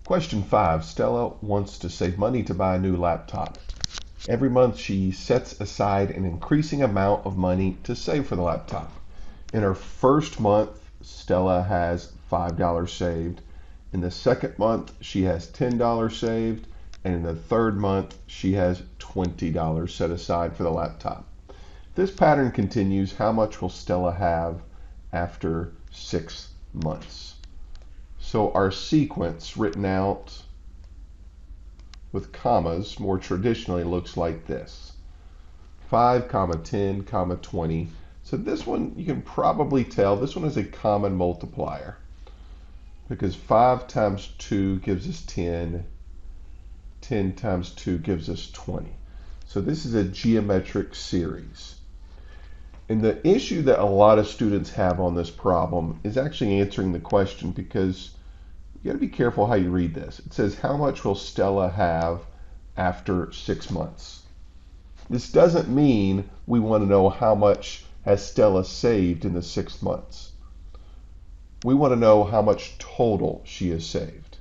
Question 5. Stella wants to save money to buy a new laptop. Every month she sets aside an increasing amount of money to save for the laptop. In her first month, Stella has $5 saved. In the second month, she has $10 saved. And in the third month, she has $20 set aside for the laptop. If this pattern continues, how much will Stella have after 6 months? So our sequence written out with commas more traditionally looks like this. 5, 10, 20. So this one, you can probably tell, this one is a common multiplier because 5 times 2 gives us 10. 10 times 2 gives us 20. So this is a geometric series. And the issue that a lot of students have on this problem is actually answering the question, because you got to be careful how you read this. It says, how much will Stella have after 6 months? This doesn't mean we want to know how much has Stella saved in the 6 months. We want to know how much total she has saved.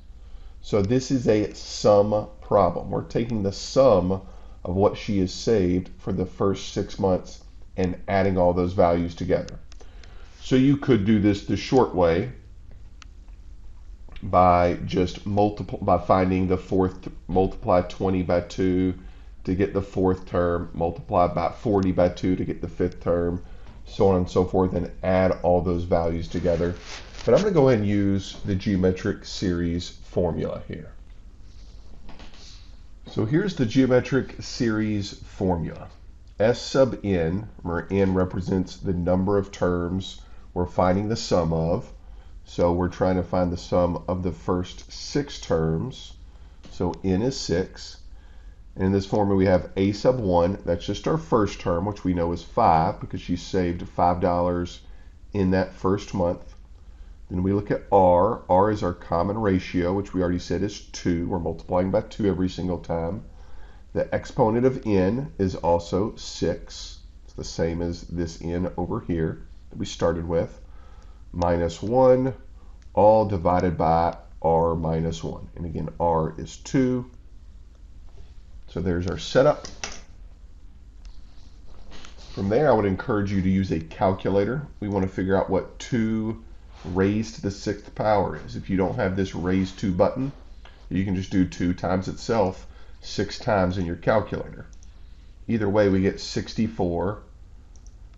So this is a sum problem. We're taking the sum of what she has saved for the first 6 months and adding all those values together. So you could do this the short way by just finding the fourth, multiply 20 by 2 to get the fourth term, multiply by 40 by 2 to get the fifth term, so on and so forth, and add all those values together. But I'm going to go ahead and use the geometric series formula here. So here's the geometric series formula. S sub n, where n represents the number of terms we're finding the sum of. So we're trying to find the sum of the first 6 terms. So n is 6. And in this formula we have a sub 1, that's just our first term, which we know is 5 because she saved $5 in that first month. Then we look at r. R is our common ratio, which we already said is 2. We're multiplying by 2 every single time. The exponent of n is also 6. It's the same as this n over here that we started with. Minus 1, all divided by r minus 1. And again, r is 2. So there's our setup. From there, I would encourage you to use a calculator. We want to figure out what 2 raised to the 6th power is. If you don't have this raised to button, you can just do 2 times itself 6 times in your calculator. Either way, we get 64.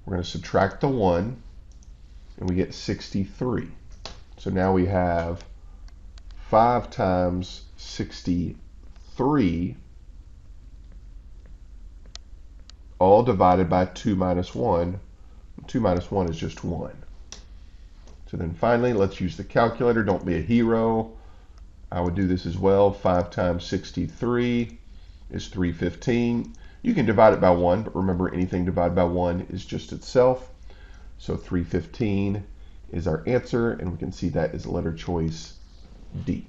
We're going to subtract the 1, and we get 63. So now we have 5 times 63, all divided by 2 minus 1. 2 minus 1 is just 1. So then finally, let's use the calculator. Don't be a hero. I would do this as well. 5 times 63 is 315. You can divide it by 1, but remember, anything divided by 1 is just itself. So 315 is our answer, and we can see that is letter choice D.